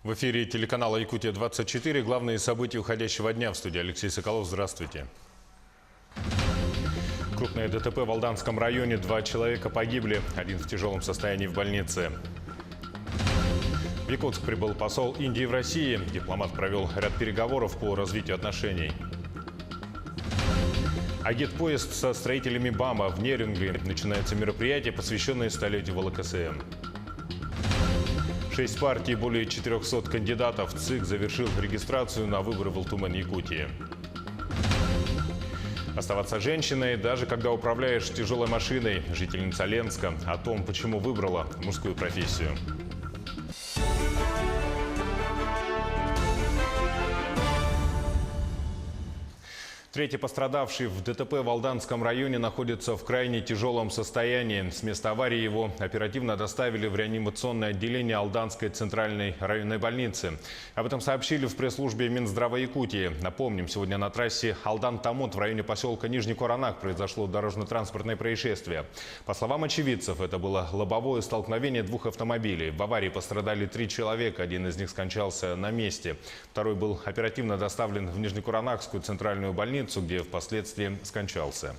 В эфире телеканала «Якутия-24». Главные события уходящего дня. В студии Алексей Соколов. Здравствуйте. Крупное ДТП в Алданском районе. 2 человека погибли, один в тяжелом состоянии в больнице. В Якутск прибыл посол Индии в России. Дипломат провел ряд переговоров по развитию отношений. Агитпоезд со строителями БАМа в Нерюнгли. Начинается мероприятие, посвященное столетию ВЛКСМ. 6 партий, более 400 кандидатов. ЦИК завершил регистрацию на выборы в Алтумен-Якутии. Оставаться женщиной, даже когда управляешь тяжелой машиной. Жительница Ленска о том, почему выбрала мужскую профессию. Третий пострадавший в ДТП в Алданском районе находится в крайне тяжелом состоянии. С места аварии его оперативно доставили в реанимационное отделение Алданской центральной районной больницы. Об этом сообщили в пресс-службе Минздрава Якутии. Напомним, сегодня на трассе Алдан-Тамут в районе поселка Нижний Коронак произошло дорожно-транспортное происшествие. По словам очевидцев, это было лобовое столкновение 2 автомобилей. В аварии пострадали 3 человека, один из них скончался на месте. Второй был оперативно доставлен в Нижнекоронакскую центральную больницу, где впоследствии скончался.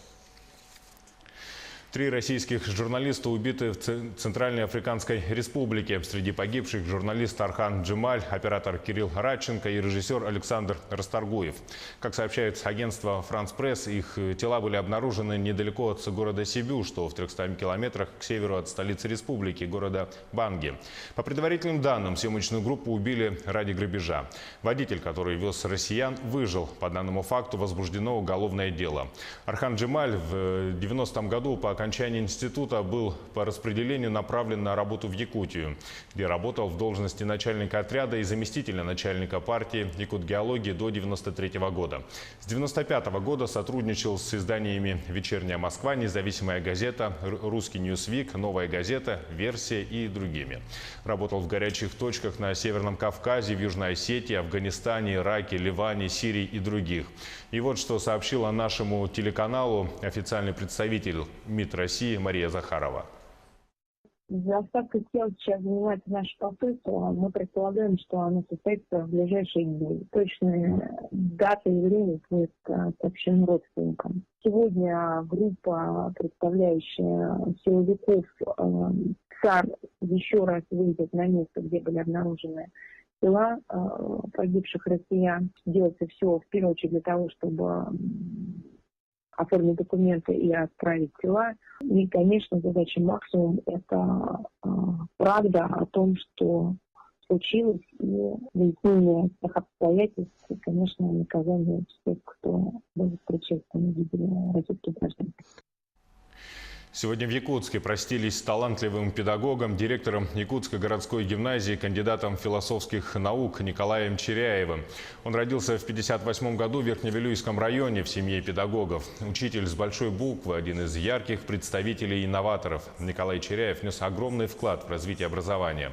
3 российских журналиста убиты в Центральной Африканской Республике. Среди погибших журналист Архан Джемаль, оператор Кирилл Радченко и режиссер Александр Расторгуев. Как сообщает агентство «Франс Пресс», их тела были обнаружены недалеко от города Сибю, что в 300 километрах к северу от столицы республики, города Банги. По предварительным данным, съемочную группу убили ради грабежа. Водитель, который вез россиян, выжил. По данному факту возбуждено уголовное дело. Архан Джемаль в 90-м году по окончании института был по распределению направлен на работу в Якутию, где работал в должности начальника отряда и заместителя начальника партии якутгеологии до 1993 года. С 1995 года сотрудничал с изданиями «Вечерняя Москва», «Независимая газета», «Русский Ньюсвик», «Новая газета», «Версия» и другими. Работал в горячих точках на Северном Кавказе, в Южной Осетии, Афганистане, Ираке, Ливане, Сирии и других. И вот что сообщила нашему телеканалу официальный представитель МИД России Мария Захарова. Доставкой тел сейчас занимается наше посольство. Мы предполагаем, что оно состоится в ближайшие дни. Точные даты и время будет сообщен родственникам. Сегодня группа, представляющая силовиков САР, еще раз выйдет на место, где были обнаружены тела погибших россиян. Делается все в первую очередь для того, чтобы оформить документы и отправить тела. И, конечно, задача максимум – это правда о том, что случилось, и выяснение всех обстоятельств, и, конечно, наказание всех, кто был причастен к гибели российских граждан. Сегодня в Якутске простились с талантливым педагогом, директором Якутской городской гимназии, кандидатом философских наук Николаем Черяевым. Он родился в 1958 году в Верхневилюйском районе в семье педагогов. Учитель с большой буквы, один из ярких представителей инноваторов. Николай Черяев внес огромный вклад в развитие образования.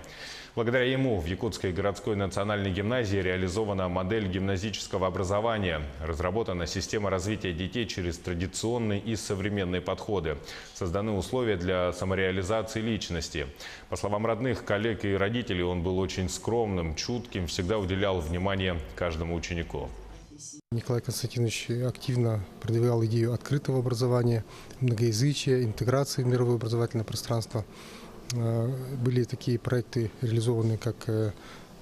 Благодаря ему в Якутской городской национальной гимназии реализована модель гимназического образования. Разработана система развития детей через традиционные и современные подходы. Созданы условия для самореализации личности. По словам родных, коллег и родителей, он был очень скромным, чутким, всегда уделял внимание каждому ученику. Николай Константинович активно продвигал идею открытого образования, многоязычия, интеграции в мировое образовательное пространство. Были такие проекты реализованы, как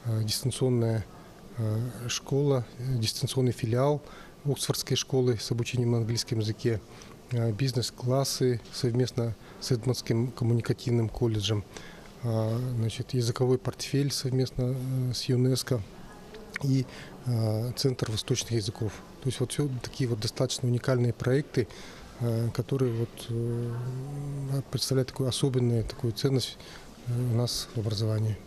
дистанционная школа, дистанционный филиал Оксфордской школы с обучением на английском языке, бизнес-классы совместно с Эдмонтским коммуникативным колледжем, языковой портфель совместно с ЮНЕСКО и Центр восточных языков. То есть вот все такие вот достаточно уникальные проекты, которые представляют такую особенную такую ценность у нас в образовании.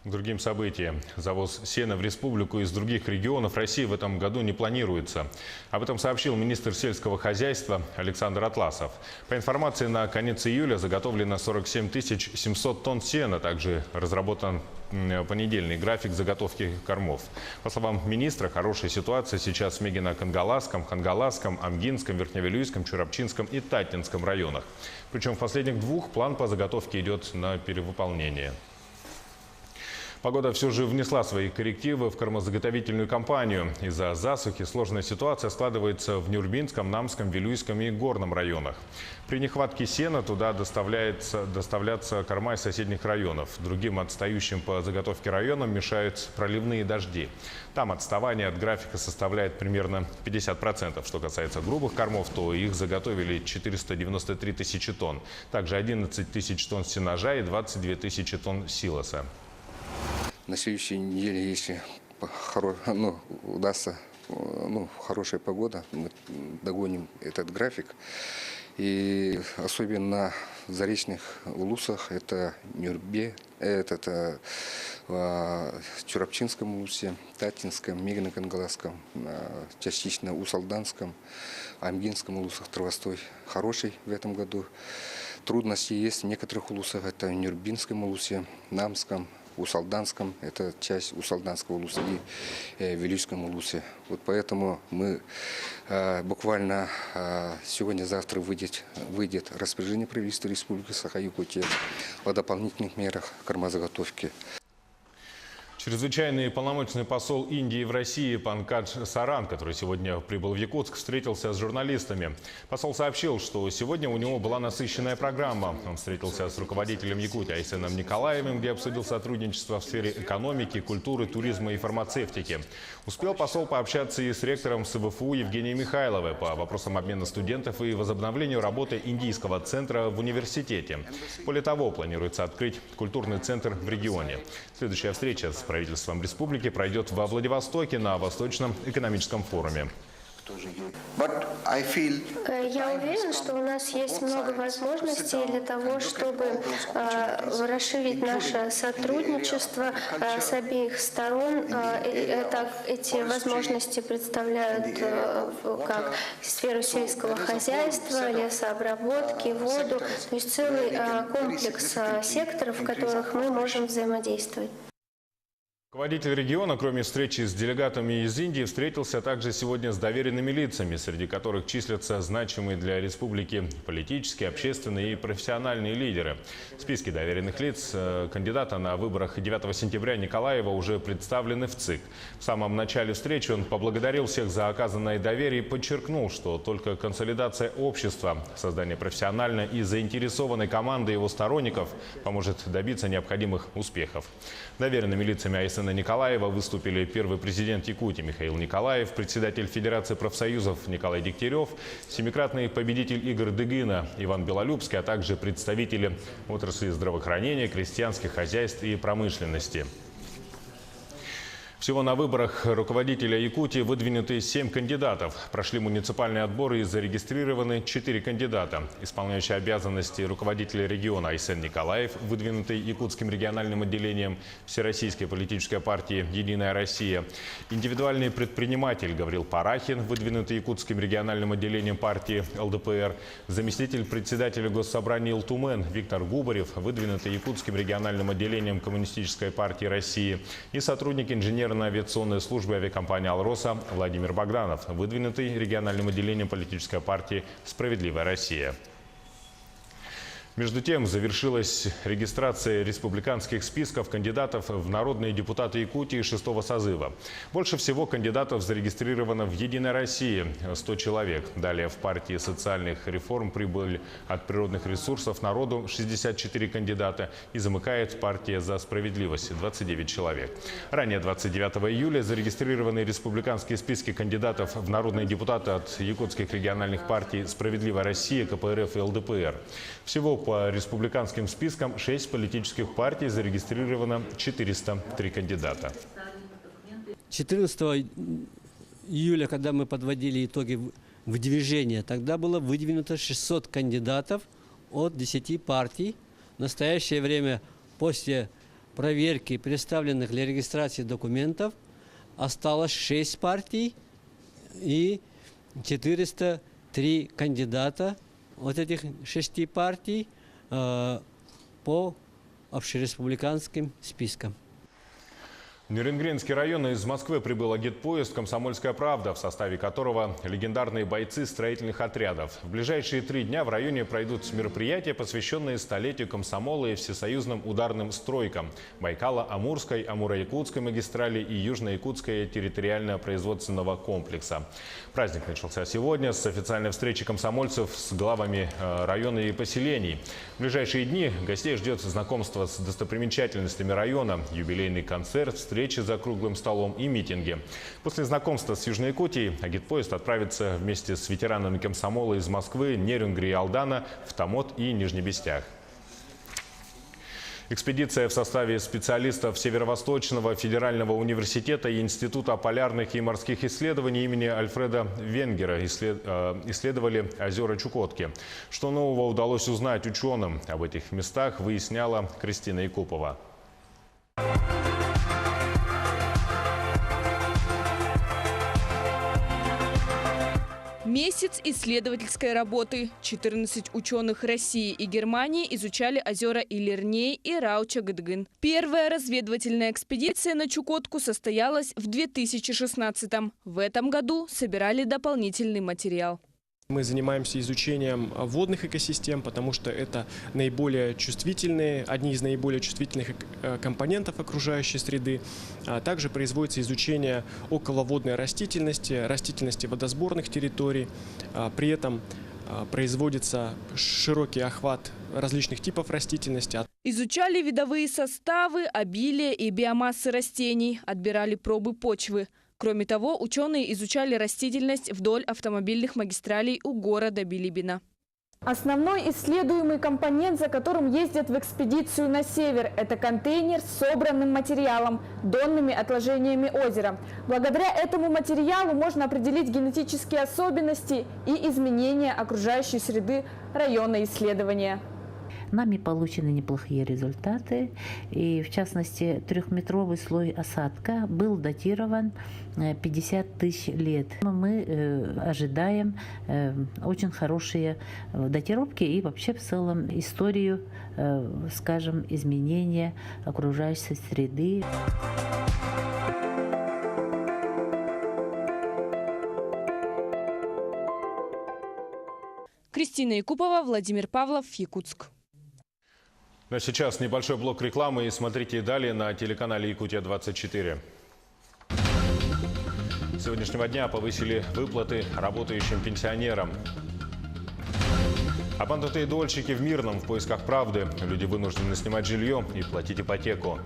К другим событиям. Завоз сена в республику из других регионов России в этом году не планируется. Об этом сообщил министр сельского хозяйства Александр Атласов. По информации, на конец июля заготовлено 47 700 тонн сена. Также разработан понедельный график заготовки кормов. По словам министра, хорошая ситуация сейчас в Мегино-Кангаласском, Хангаласском, Амгинском, Верхневилюйском, Чурапчинском и Татинском районах. Причем в последних двух план по заготовке идет на перевыполнение. Погода все же внесла свои коррективы в кормозаготовительную кампанию. Из-за засухи сложная ситуация складывается в Нюрбинском, Намском, Вилюйском и Горном районах. При нехватке сена туда доставляются корма из соседних районов. Другим отстающим по заготовке районам мешают проливные дожди. Там отставание от графика составляет примерно 50%. Что касается грубых кормов, то их заготовили 493 тысячи тонн. Также 11 тысяч тонн сенажа и 22 тысячи тонн силоса. На следующей неделе, если удастся хорошая погода, мы догоним этот график. И особенно на заречных улусах, это Нюрбе, это Чурапчинском улусе, Татинском, Мегино-Кангаласском, частично Усалданском, Амгинском улусах травостой хороший в этом году. Трудности есть в некоторых улусах, это в Нюрбинском улусе, Намском, Усалданском, это часть Усалданского улуса, и Вилюйском улусе. Вот поэтому мы буквально сегодня-завтра выйдет распоряжение правительства Республики Саха-Якутия о дополнительных мерах кормозаготовки. Чрезвычайный полномочный посол Индии в России Панкадж Саран, который сегодня прибыл в Якутск, встретился с журналистами. Посол сообщил, что сегодня у него была насыщенная программа. Он встретился с руководителем Якутии Айсеном Николаевым, где обсудил сотрудничество в сфере экономики, культуры, туризма и фармацевтики. Успел посол пообщаться и с ректором СВФУ Евгенией Михайловой по вопросам обмена студентов и возобновлению работы индийского центра в университете. Более того, планируется открыть культурный центр в регионе. Следующая встреча с правительством республики пройдет во Владивостоке на Восточном экономическом форуме. Я уверен, что у нас есть много возможностей для того, чтобы расширить наше сотрудничество с обеих сторон. Эти возможности представляют как сферу сельского хозяйства, лесообработки, воду, то есть целый комплекс секторов, в которых мы можем взаимодействовать. Руководитель региона, кроме встречи с делегатами из Индии, встретился также сегодня с доверенными лицами, среди которых числятся значимые для республики политические, общественные и профессиональные лидеры. В списке доверенных лиц кандидата на выборах 9 сентября Николаева уже представлены в ЦИК. В самом начале встречи он поблагодарил всех за оказанное доверие и подчеркнул, что только консолидация общества, создание профессиональной и заинтересованной команды его сторонников поможет добиться необходимых успехов. Доверенными лицами Айсена Николаева выступили первый президент Якутии Михаил Николаев, председатель Федерации профсоюзов Николай Дегтярев, семикратный победитель игр Дыгына Иван Белолюбский, а также представители отрасли здравоохранения, крестьянских хозяйств и промышленности. Всего на выборах руководителя Якутии выдвинуты 7 кандидатов. Прошли муниципальные отборы и зарегистрированы 4 кандидата. Исполняющий обязанности руководителя региона Айсен Николаев, выдвинутый Якутским региональным отделением Всероссийской политической партии «Единая Россия». Индивидуальный предприниматель Гаврил Парахин, выдвинутый Якутским региональным отделением партии ЛДПР. Заместитель председателя Госсобрания Илтумен Виктор Губарев, выдвинутый Якутским региональным отделением Коммунистической партии России. И сотрудник инженерно-авиационной службы авиакомпании «Алроса» Владимир Богданов, выдвинутый региональным отделением политической партии «Справедливая Россия». Между тем, завершилась регистрация республиканских списков кандидатов в народные депутаты Якутии 6-го созыва. Больше всего кандидатов зарегистрировано в «Единой России» – 100 человек. Далее в партии социальных реформ прибыль от природных ресурсов народу – 64 кандидата. И замыкает партия «За справедливость» – 29 человек. Ранее 29 июля зарегистрированы республиканские списки кандидатов в народные депутаты от якутских региональных партий «Справедливая Россия», КПРФ и ЛДПР. Всего по республиканским спискам 6 политических партий зарегистрировано 403 кандидата. 14 июля, когда мы подводили итоги выдвижения, тогда было выдвинуто 600 кандидатов от 10 партий. В настоящее время, после проверки представленных для регистрации документов осталось 6 партий и 403 кандидата от этих 6 партий по общереспубликанским спискам. В Нерюнгринский район из Москвы прибыл агитпоезд «Комсомольская правда», в составе которого легендарные бойцы строительных отрядов. В ближайшие 3 дня в районе пройдут мероприятия, посвященные столетию комсомола и всесоюзным ударным стройкам Байкало-Амурской, Амуро-Якутской магистрали и Южно-Якутского территориально-производственного комплекса. Праздник начался сегодня с официальной встречи комсомольцев с главами района и поселений. В ближайшие дни гостей ждет знакомство с достопримечательностями района, юбилейный концерт, встречи за круглым столом и митинги. После знакомства с Южной Якутией агитпоезд отправится вместе с ветеранами комсомола из Москвы, Нерюнгри и Алдана в Томот и Нижнебестях. Экспедиция в составе специалистов Северо-Восточного федерального университета и Института полярных и морских исследований имени Альфреда Венгера исследовали озера Чукотки. Что нового удалось узнать ученым об этих местах, выясняла Кристина Якупова. Месяц исследовательской работы. 14 ученых России и Германии изучали озера Илерней и Рауча-Гыдгын. Первая разведывательная экспедиция на Чукотку состоялась в 2016-м. В этом году собирали дополнительный материал. Мы занимаемся изучением водных экосистем, потому что это наиболее чувствительные, одни из наиболее чувствительных компонентов окружающей среды. Также производится изучение околоводной растительности, растительности водосборных территорий. При этом производится широкий охват различных типов растительности. Изучали видовые составы, обилие и биомассы растений, отбирали пробы почвы. Кроме того, ученые изучали растительность вдоль автомобильных магистралей у города Билибино. Основной исследуемый компонент, за которым ездят в экспедицию на север, это контейнер с собранным материалом, донными отложениями озера. Благодаря этому материалу можно определить генетические особенности и изменения окружающей среды района исследования. Нами получены неплохие результаты, и в частности 3-метровый слой осадка был датирован 50 тысяч лет. Мы ожидаем очень хорошие датировки и вообще в целом историю, скажем, изменения окружающей среды. Кристина Якупова, Владимир Павлов, Якутск. А сейчас небольшой блок рекламы, и смотрите далее на телеканале «Якутия-24». С сегодняшнего дня повысили выплаты работающим пенсионерам. Обманутые дольщики в Мирном в поисках правды. Люди вынуждены снимать жилье и платить ипотеку.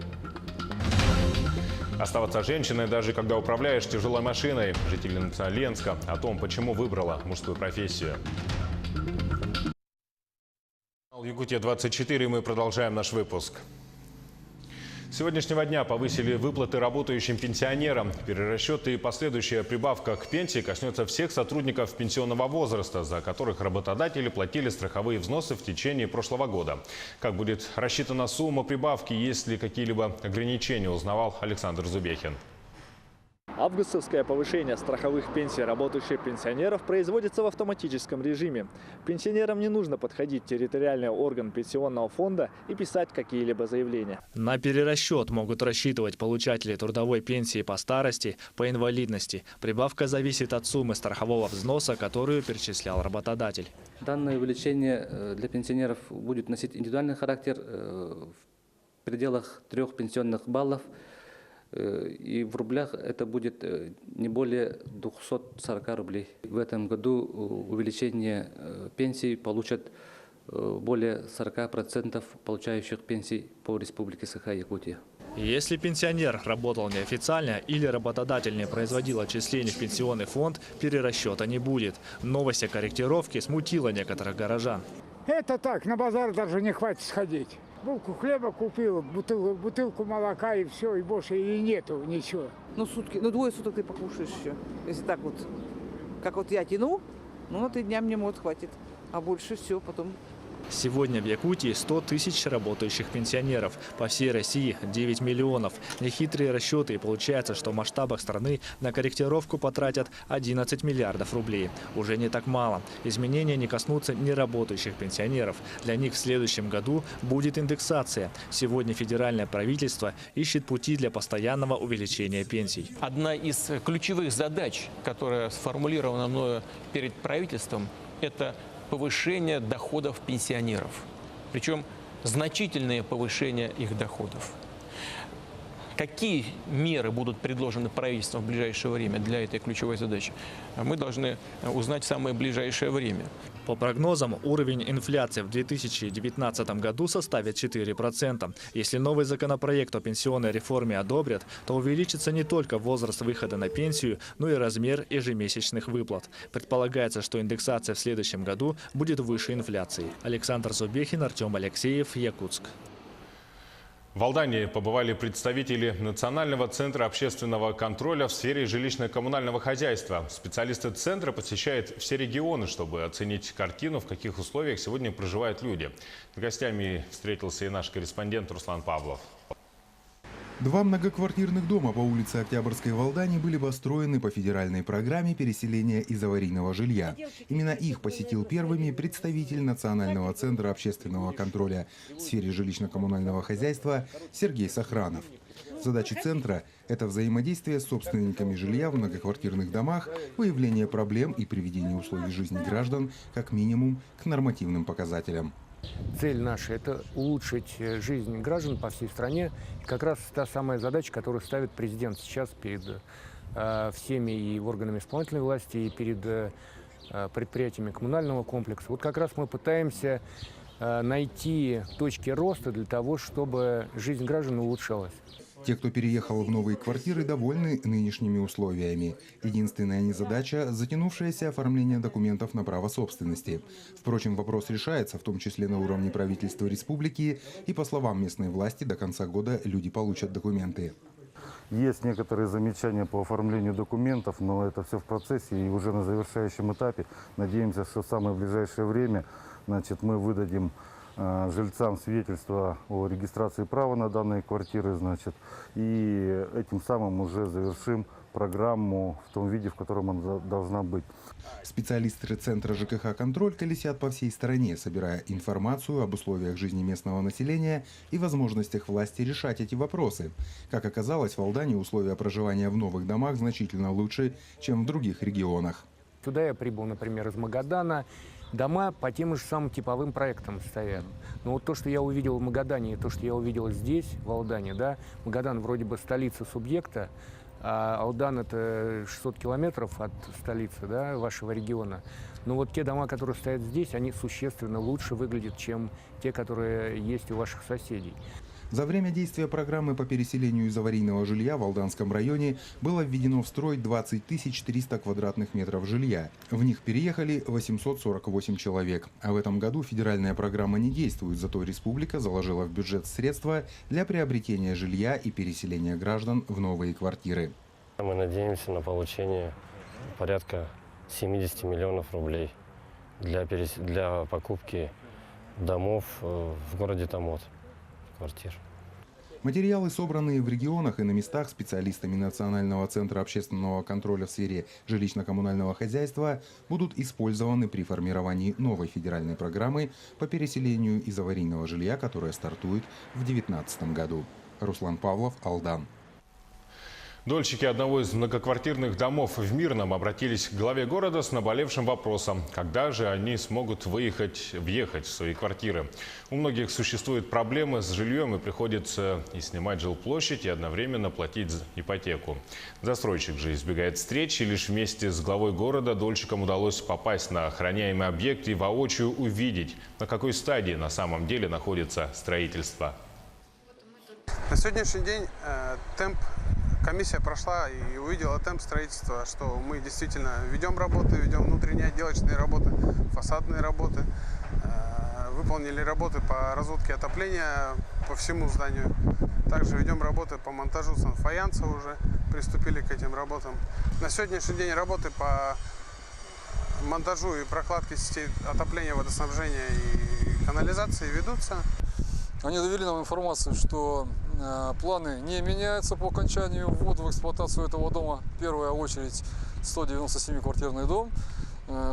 Оставаться женщиной, даже когда управляешь тяжелой машиной. Жительница Ленска о том, почему выбрала мужскую профессию. Якутия-24, мы продолжаем наш выпуск. С сегодняшнего дня повысили выплаты работающим пенсионерам. Перерасчет и последующая прибавка к пенсии коснется всех сотрудников пенсионного возраста, за которых работодатели платили страховые взносы в течение прошлого года. Как будет рассчитана сумма прибавки, есть ли какие-либо ограничения, узнавал Александр Зубехин. Августовское повышение страховых пенсий работающих пенсионеров производится в автоматическом режиме. Пенсионерам не нужно подходить в территориальный орган пенсионного фонда и писать какие-либо заявления. На перерасчет могут рассчитывать получатели трудовой пенсии по старости, по инвалидности. Прибавка зависит от суммы страхового взноса, которую перечислял работодатель. Данное увеличение для пенсионеров будет носить индивидуальный характер в пределах 3 пенсионных баллов. И в рублях это будет не более 240 рублей. В этом году увеличение пенсий получат более 40% получающих пенсий по Республике Саха-Якутия. Если пенсионер работал неофициально или работодатель не производил отчислений в пенсионный фонд, перерасчета не будет. Новость о корректировке смутила некоторых горожан. Это так, на базар даже не хватит сходить. Булку хлеба купил, бутылку молока и все, и больше и нету ничего. Ну, двое суток ты покушаешь еще. Если так вот, как вот я тяну, ну, на 3 дня мне, может, хватит. А больше все потом Сегодня в Якутии 100 тысяч работающих пенсионеров. По всей России 9 миллионов. Нехитрые расчеты, и получается, что в масштабах страны на корректировку потратят 11 миллиардов рублей. Уже не так мало. Изменения не коснутся неработающих пенсионеров. Для них в следующем году будет индексация. Сегодня федеральное правительство ищет пути для постоянного увеличения пенсий. Одна из ключевых задач, которая сформулирована мною перед правительством, это повышение доходов пенсионеров. Причем значительное повышение их доходов. Какие меры будут предложены правительством в ближайшее время для этой ключевой задачи, мы должны узнать в самое ближайшее время. По прогнозам, уровень инфляции в 2019 году составит 4%. Если новый законопроект о пенсионной реформе одобрят, то увеличится не только возраст выхода на пенсию, но и размер ежемесячных выплат. Предполагается, что индексация в следующем году будет выше инфляции. Александр Зубехин, Артем Алексеев, Якутск. В Алдане побывали представители Национального центра общественного контроля в сфере жилищно-коммунального хозяйства. Специалисты центра посещают все регионы, чтобы оценить картину, в каких условиях сегодня проживают люди. С гостями встретился и наш корреспондент Руслан Павлов. Два многоквартирных дома по улице Октябрьской в Алдане были построены по федеральной программе переселения из аварийного жилья. Именно их посетил первыми представитель Национального центра общественного контроля в сфере жилищно-коммунального хозяйства Сергей Сохранов. Задачи центра – это взаимодействие с собственниками жилья в многоквартирных домах, выявление проблем и приведение условий жизни граждан как минимум к нормативным показателям. Цель наша – это улучшить жизнь граждан по всей стране. И как раз та самая задача, которую ставит президент сейчас перед всеми и органами исполнительной власти, и перед предприятиями коммунального комплекса. Вот как раз мы пытаемся найти точки роста для того, чтобы жизнь граждан улучшалась. Те, кто переехал в новые квартиры, довольны нынешними условиями. Единственная незадача – затянувшееся оформление документов на право собственности. Впрочем, вопрос решается, в том числе на уровне правительства республики, и, по словам местной власти, до конца года люди получат документы. Есть некоторые замечания по оформлению документов, но это все в процессе и уже на завершающем этапе. Надеемся, что в самое ближайшее время мы выдадим жильцам свидетельство о регистрации права на данные квартиры, и этим самым уже завершим программу в том виде, в котором она должна быть. Специалисты Центра ЖКХ «Контроль» колесят по всей стране, собирая информацию об условиях жизни местного населения и возможностях власти решать эти вопросы. Как оказалось, в Алдане условия проживания в новых домах значительно лучше, чем в других регионах. Сюда я прибыл, например, из Магадана. Дома по тем же самым типовым проектам стоят. Но вот то, что я увидел в Магадане, и то, что я увидел здесь, в Алдане, да, Магадан вроде бы столица субъекта, а Алдан – это 600 километров от столицы, да, вашего региона. Но вот те дома, которые стоят здесь, они существенно лучше выглядят, чем те, которые есть у ваших соседей. За время действия программы по переселению из аварийного жилья в Алданском районе было введено в строй 20 300 квадратных метров жилья. В них переехали 848 человек. А в этом году федеральная программа не действует, зато республика заложила в бюджет средства для приобретения жилья и переселения граждан в новые квартиры. Мы надеемся на получение порядка 70 миллионов рублей для покупки домов в городе Томот. Квартир. Материалы, собранные в регионах и на местах специалистами Национального центра общественного контроля в сфере жилищно-коммунального хозяйства, будут использованы при формировании новой федеральной программы по переселению из аварийного жилья, которая стартует в 2019 году. Руслан Павлов, Алдан. Дольщики одного из многоквартирных домов в Мирном обратились к главе города с наболевшим вопросом, когда же они смогут въехать в свои квартиры. У многих существуют проблемы с жильем, и приходится и снимать жилплощадь, и одновременно платить за ипотеку. Застройщик же избегает встреч, и лишь вместе с главой города дольщикам удалось попасть на охраняемый объект и воочию увидеть, на какой стадии на самом деле находится строительство. На сегодняшний день комиссия прошла и увидела темп строительства, что мы действительно ведем работы, ведем внутренние отделочные работы, фасадные работы, выполнили работы по разводке отопления по всему зданию. Также ведем работы по монтажу санфаянса, уже приступили к этим работам. На сегодняшний день работы по монтажу и прокладке сетей отопления, водоснабжения и канализации ведутся. Они довели нам информацию, что планы не меняются по окончанию ввода в эксплуатацию этого дома. В первую очередь 197-квартирный дом,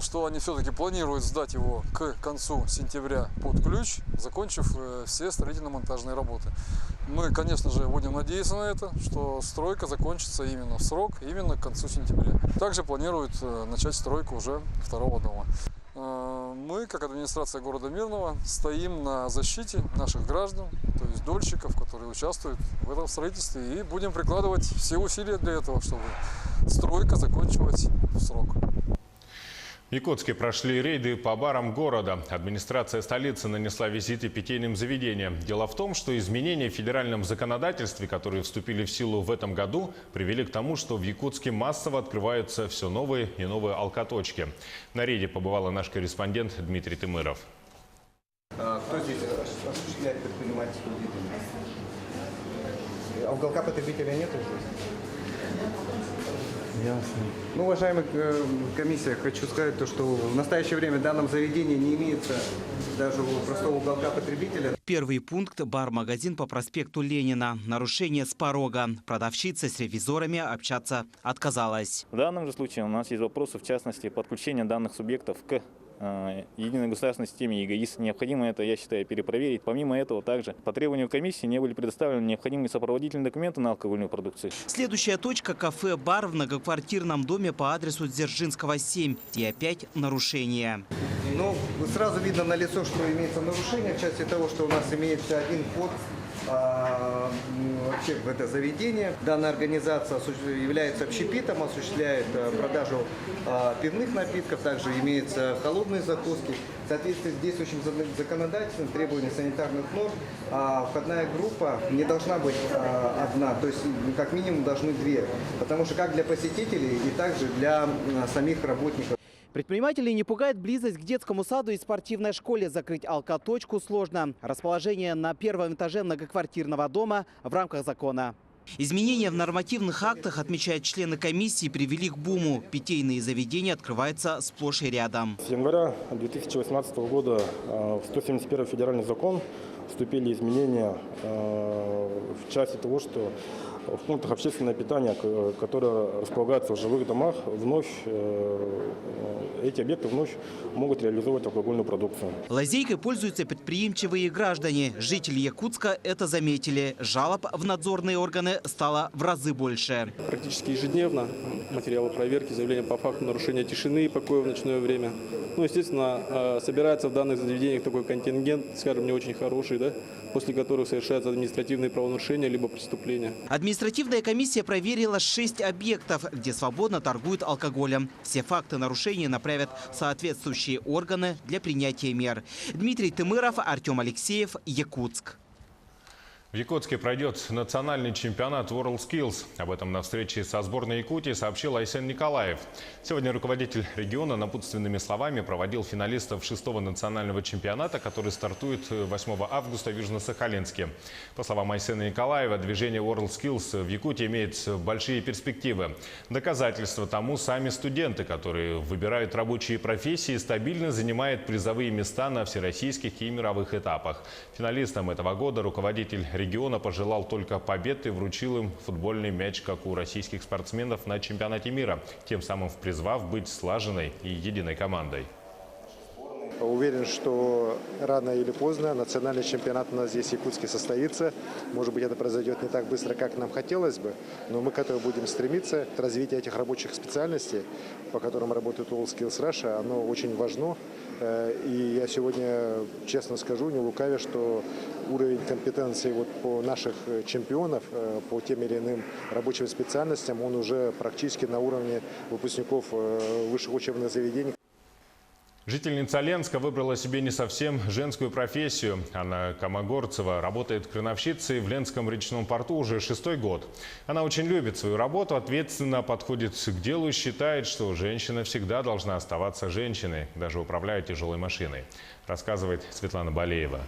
что они все-таки планируют сдать его к концу сентября под ключ, закончив все строительно-монтажные работы. Мы, конечно же, будем надеяться на это, что стройка закончится именно в срок, именно к концу сентября. Также планируют начать стройку уже второго дома. Мы, как администрация города Мирного, стоим на защите наших граждан, то есть дольщиков, которые участвуют в этом строительстве, и будем прикладывать все усилия для этого, чтобы стройка закончилась в срок. В Якутске прошли рейды по барам города. Администрация столицы нанесла визиты питейным заведениям. Дело в том, что изменения в федеральном законодательстве, которые вступили в силу в этом году, привели к тому, что в Якутске массово открываются все новые и новые алкоточки. На рейде побывал наш корреспондент Дмитрий Тымыров. Кто здесь осуществляет предпринимательскую деятельность? А уголка потребителя нету здесь? Ясно. Ну, уважаемая комиссия, хочу сказать, что в настоящее время в данном заведении не имеется даже простого уголка потребителя. Первый пункт – бар-магазин по проспекту Ленина. Нарушение с порога. Продавщица с ревизорами общаться отказалась. В данном же случае у нас есть вопросы, в частности, подключения данных субъектов к единой государственной системе ЕГАИС. Необходимо это, я считаю, перепроверить. Помимо этого, также по требованию комиссии не были предоставлены необходимые сопроводительные документы на алкогольную продукцию. Следующая точка – кафе-бар в многоквартирном доме по адресу Дзержинского, 7. И опять нарушение. Ну, сразу видно на лицо, что имеется нарушение в части того, что у нас имеется один вход вообще в это заведение. Данная организация является общепитом, осуществляет продажу пивных напитков, также имеются холодные закуски. В соответствии с действующим законодательством, требованиям санитарных норм, входная группа не должна быть одна, то есть как минимум должны две, потому что как для посетителей и также для самих работников. Предпринимателей не пугает близость к детскому саду и спортивной школе. Закрыть алкоточку сложно. Расположение на первом этаже многоквартирного дома в рамках закона. Изменения в нормативных актах, отмечают члены комиссии, привели к буму. Питейные заведения открываются сплошь и рядом. С января 2018 года в 171 федеральный закон вступили изменения в части того, что в пунктах общественного питания, которые располагаются в жилых домах, вновь эти объекты вновь могут реализовывать алкогольную продукцию. Лазейкой пользуются предприимчивые граждане. Жители Якутска это заметили. Жалоб в надзорные органы стало в разы больше. Практически ежедневно материалы проверки, заявления по факту нарушения тишины и покоя в ночное время. Ну, естественно, собирается в данных заведениях такой контингент, скажем, не очень хороший, да, после которых совершаются административные правонарушения либо преступления. Административная комиссия проверила 6 объектов, где свободно торгуют алкоголем. Все факты нарушений направят в соответствующие органы для принятия мер. Дмитрий Тымыров, Артем Алексеев, Якутск. В Якутске пройдет национальный чемпионат WorldSkills. Об этом на встрече со сборной Якутии сообщил Айсен Николаев. Сегодня руководитель региона напутственными словами проводил финалистов 6-го национального чемпионата, который стартует 8 августа в Южно-Сахалинске. По словам Айсена Николаева, движение WorldSkills в Якутии имеет большие перспективы. Доказательство тому сами студенты, которые выбирают рабочие профессии, стабильно занимают призовые места на всероссийских и мировых этапах. Финалистам этого года руководитель региона пожелал только побед и вручил им футбольный мяч, как у российских спортсменов на чемпионате мира, тем самым призвав быть слаженной и единой командой. Уверен, что рано или поздно национальный чемпионат у нас здесь в Якутске состоится. Может быть, это произойдет не так быстро, как нам хотелось бы, но мы к этому будем стремиться. Развитие этих рабочих специальностей, по которым работает WorldSkills Russia, оно очень важно. И я сегодня, честно скажу, не лукавя, что уровень компетенции по наших чемпионов по тем или иным рабочим специальностям, он уже практически на уровне выпускников высших учебных заведений. Жительница Ленска выбрала себе не совсем женскую профессию. Анна Комогорцева работает крановщицей в Ленском речном порту уже 6-й год. Она очень любит свою работу, ответственно подходит к делу и считает, что женщина всегда должна оставаться женщиной, даже управляя тяжелой машиной. Рассказывает Светлана Балеева.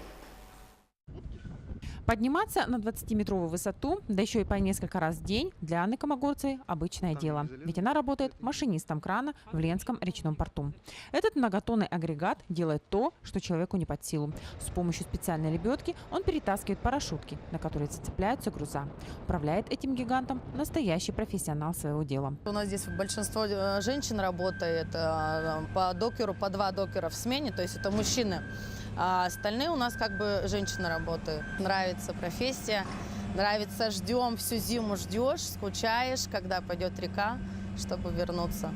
Подниматься на 20-метровую высоту, да еще и по несколько раз в день, для Анны Комогорцевой обычное дело. Ведь она работает машинистом крана в Ленском речном порту. Этот многотонный агрегат делает то, что человеку не под силу. С помощью специальной лебедки он перетаскивает парашютки, на которые цепляются груза. Управляет этим гигантом настоящий профессионал своего дела. У нас здесь большинство женщин работает по докеру, по 2 докера в смене, то есть это мужчины. А остальные у нас как бы женщины работают. Нравится профессия, нравится, ждем, всю зиму ждешь, скучаешь, когда пойдет река, чтобы вернуться.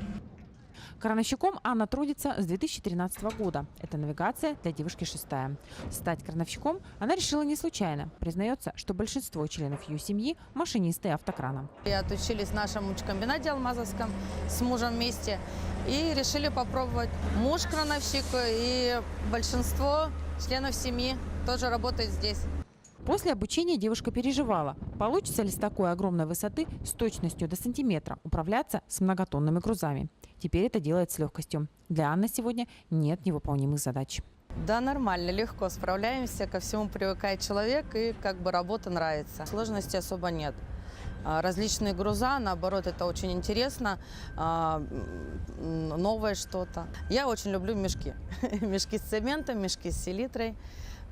Крановщиком Анна трудится с 2013 года. Это навигация для девушки 6-я. Стать крановщиком она решила не случайно. Признается, что большинство членов ее семьи – машинисты автокрана. Отучились в нашем мучкомбинате алмазовском с мужем вместе и решили попробовать. Муж крановщик и большинство членов семьи тоже работает здесь. После обучения девушка переживала, получится ли с такой огромной высоты с точностью до сантиметра управляться с многотонными грузами. Теперь это делает с легкостью. Для Анны сегодня нет невыполнимых задач. Да, нормально, легко справляемся, ко всему привыкает человек и как бы работа нравится. Сложностей особо нет. Различные груза, наоборот, это очень интересно, новое что-то. Я очень люблю мешки. Мешки с цементом, мешки с селитрой.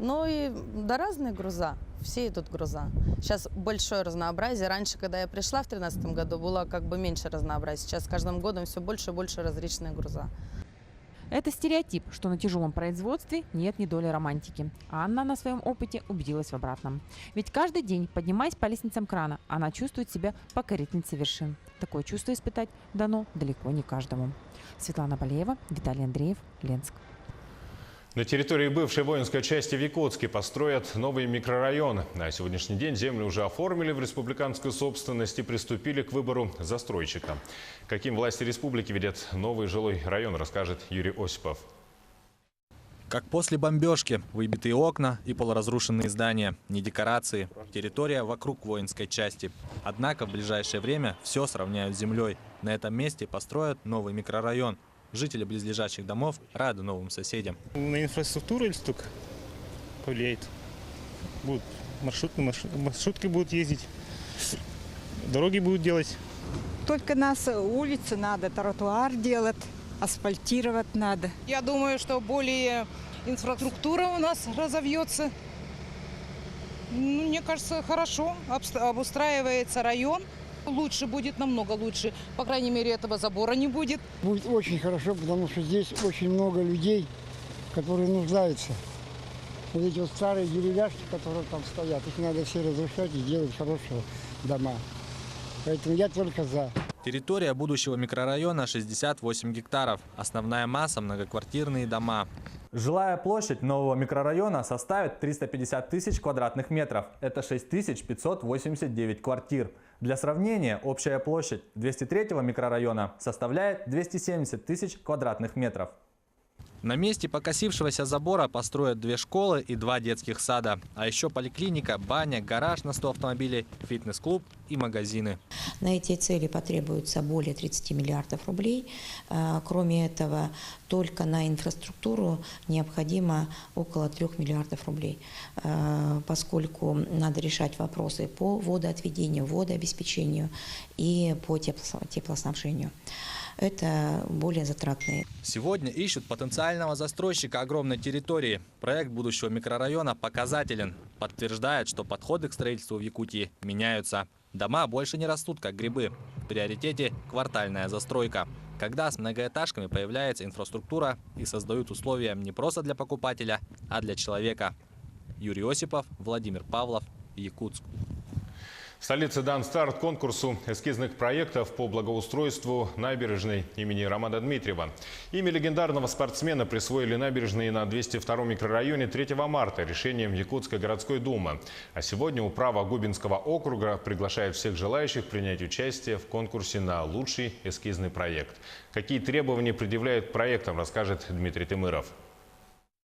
Ну и да, разные груза, все идут груза. Сейчас большое разнообразие. Раньше, когда я пришла в 2013 году, было как бы меньше разнообразия. Сейчас с каждым годом все больше и больше различные груза. Это стереотип, что на тяжелом производстве нет ни доли романтики. А Анна на своем опыте убедилась в обратном. Ведь каждый день, поднимаясь по лестницам крана, она чувствует себя покорительницей вершин. Такое чувство испытать дано далеко не каждому. Светлана Балеева, Виталий Андреев, Ленск. На территории бывшей воинской части в Якутске построят новый микрорайон. На сегодняшний день землю уже оформили в республиканскую собственность и приступили к выбору застройщика. Каким власти республики видят новый жилой район, расскажет Юрий Осипов. Как после бомбежки, выбитые окна и полуразрушенные здания, не декорации, территория вокруг воинской части. Однако в ближайшее время все сравняют с землей. На этом месте построят новый микрорайон. Жители близлежащих домов рады новым соседям. На инфраструктуру или столько повлияет. Будут маршрутки будут ездить, дороги будут делать. Только нас улицы надо, тротуар делать, асфальтировать надо. Я думаю, что более инфраструктура у нас разовьется. Мне кажется, хорошо обустраивается район. Лучше будет, намного лучше. По крайней мере, этого забора не будет. Будет очень хорошо, потому что здесь очень много людей, которые нуждаются. Вот эти вот старые деревяшки, которые там стоят, их надо все разрушать и делать хорошие дома. Поэтому я только за. Территория будущего микрорайона 68 гектаров. Основная масса – многоквартирные дома. Жилая площадь нового микрорайона составит 350 тысяч квадратных метров. Это 6589 квартир. Для сравнения, общая площадь 203-го микрорайона составляет 270 тысяч квадратных метров. На месте покосившегося забора построят 2 школы и 2 детских сада. А еще поликлиника, баня, гараж на 100 автомобилей, фитнес-клуб и магазины. На эти цели потребуется более 30 миллиардов рублей. Кроме этого, только на инфраструктуру необходимо около 3 миллиардов рублей, поскольку надо решать вопросы по водоотведению, водообеспечению и по теплоснабжению. Это более затратные. Сегодня ищут потенциального застройщика огромной территории. Проект будущего микрорайона показателен. Подтверждает, что подходы к строительству в Якутии меняются. Дома больше не растут, как грибы. В приоритете квартальная застройка. Когда с многоэтажками появляется инфраструктура и создают условия не просто для покупателя, а для человека. Юрий Осипов, Владимир Павлов, Якутск. В столице дан старт конкурсу эскизных проектов по благоустройству набережной имени Романа Дмитриева. Имя легендарного спортсмена присвоили набережные на 202-м микрорайоне 3 марта решением Якутской городской думы. А сегодня управа Губинского округа приглашает всех желающих принять участие в конкурсе на лучший эскизный проект. Какие требования предъявляют к проектам, расскажет Дмитрий Тимыров.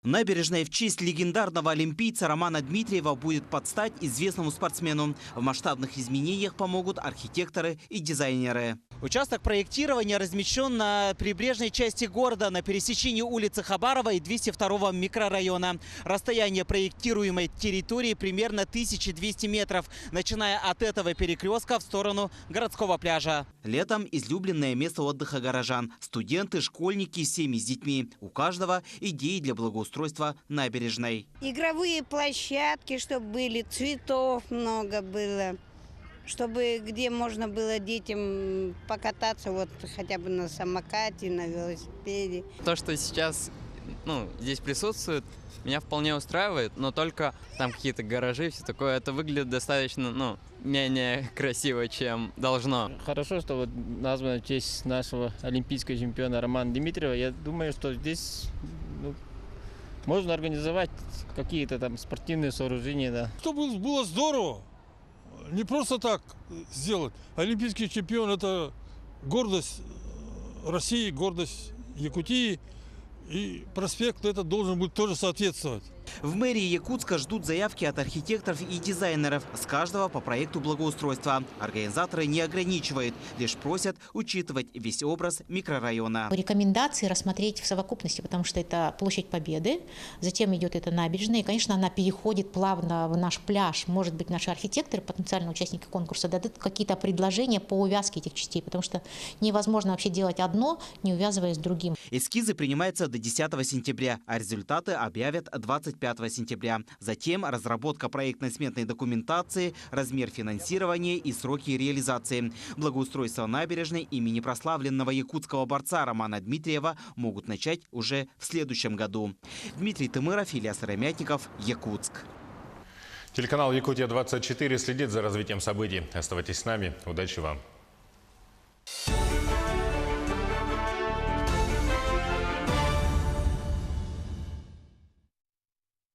Набережная в честь легендарного олимпийца Романа Дмитриева будет под стать известному спортсмену. В масштабных изменениях помогут архитекторы и дизайнеры. Участок проектирования размещен на прибрежной части города на пересечении улицы Хабарова и 202 микрорайона. Расстояние проектируемой территории примерно 1200 метров, начиная от этого перекрестка в сторону городского пляжа. Летом излюбленное место отдыха горожан. Студенты, школьники, семьи с детьми. У каждого идеи для благоустройства набережной. Игровые площадки, чтобы были, цветов много было. Чтобы где можно было детям покататься, вот хотя бы на самокате, на велосипеде. То, что сейчас здесь присутствует, меня вполне устраивает, но только там какие-то гаражи, все такое, это выглядит достаточно, менее красиво, чем должно. Хорошо, что вот названо в честь нашего олимпийского чемпиона Романа Дмитриева. Я думаю, что здесь можно организовать какие-то там спортивные сооружения. Да. Чтобы было здорово. Не просто так сделать. Олимпийский чемпион – это гордость России, гордость Якутии. И проспект это должен будет тоже соответствовать. В мэрии Якутска ждут заявки от архитекторов и дизайнеров. С каждого по проекту благоустройства. Организаторы не ограничивают, лишь просят учитывать весь образ микрорайона. Рекомендации рассмотреть в совокупности, потому что это площадь Победы, затем идет эта набережная, и, конечно, она переходит плавно в наш пляж. Может быть, наши архитекторы, потенциальные участники конкурса, дадут какие-то предложения по увязке этих частей, потому что невозможно вообще делать одно, не увязываясь с другим. Эскизы принимаются до 10 сентября, а результаты объявят 25 сентября. Затем разработка проектно-сметной документации, размер финансирования и сроки реализации. Благоустройство набережной имени прославленного якутского борца Романа Дмитриева могут начать уже в следующем году. Дмитрий Тымыров, Илья Сыромятников, Якутск. Телеканал «Якутия-24» следит за развитием событий. Оставайтесь с нами. Удачи вам.